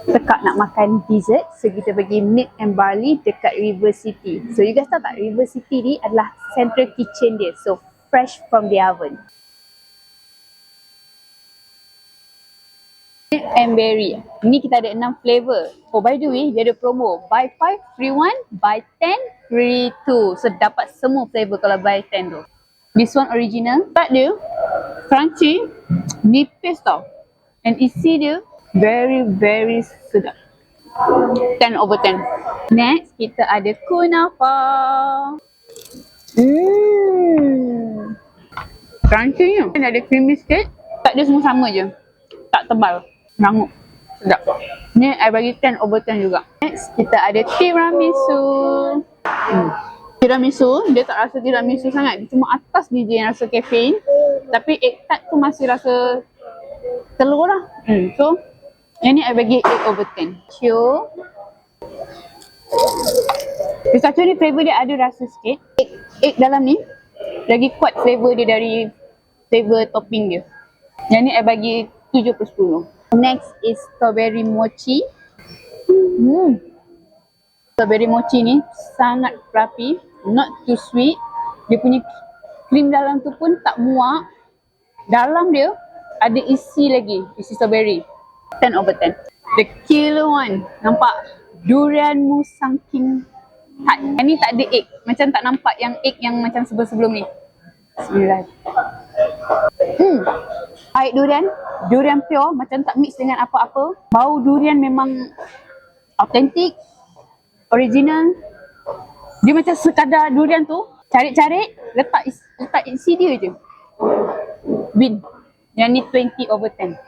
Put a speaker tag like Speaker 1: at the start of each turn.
Speaker 1: Tekak nak makan dessert, so kita pergi Milk and Barley dekat River City. So you guys tahu tak, River City ni adalah central kitchen dia, so fresh from the oven. Milk and Berry, ni kita ada 6 flavor. Oh by the way, dia ada promo, buy 5 free 1, buy 10 free 2. So dapat semua flavor kalau buy 10 tu. This one original, tak dia crunchy, nipis tau, and isi dia very sedap. 10 over 10. Next, kita ada kunafa. Crunchy nya. Ada creamy sikit. Tak, dia semua sama je. Tak tebal. Rangup. Sedap. Ni I bagi 10 over 10 juga. Next, kita ada tiramisu. Tiramisu, dia tak rasa tiramisu sangat. Cuma atas ni je yang rasa kafein. Tapi egg tart tu masih rasa telur lah. So, yang ni I bagi 8 over 10. Pistachio ni flavor dia ada rasa sikit. Egg dalam ni lagi kuat flavor dia dari flavor topping dia. Yang ni I bagi 7 per 10. Next is strawberry mochi. Strawberry mochi ni sangat fluffy, not too sweet. Dia punya krim dalam tu pun tak muak. Dalam dia ada isi lagi, isi strawberry. 10 over 10. The killer one. Nampak? Durian musang king tart. Yang ni tak ada egg. Macam tak nampak yang egg yang macam sebelum-sebelum ni. Bismillah. Air durian. Durian pure. Macam tak mix dengan apa-apa. Bau durian memang autentik. Original. Dia macam sekadar durian tu. Carik-carik. Letak isi dia je. Win. Yang ni 20 over 10.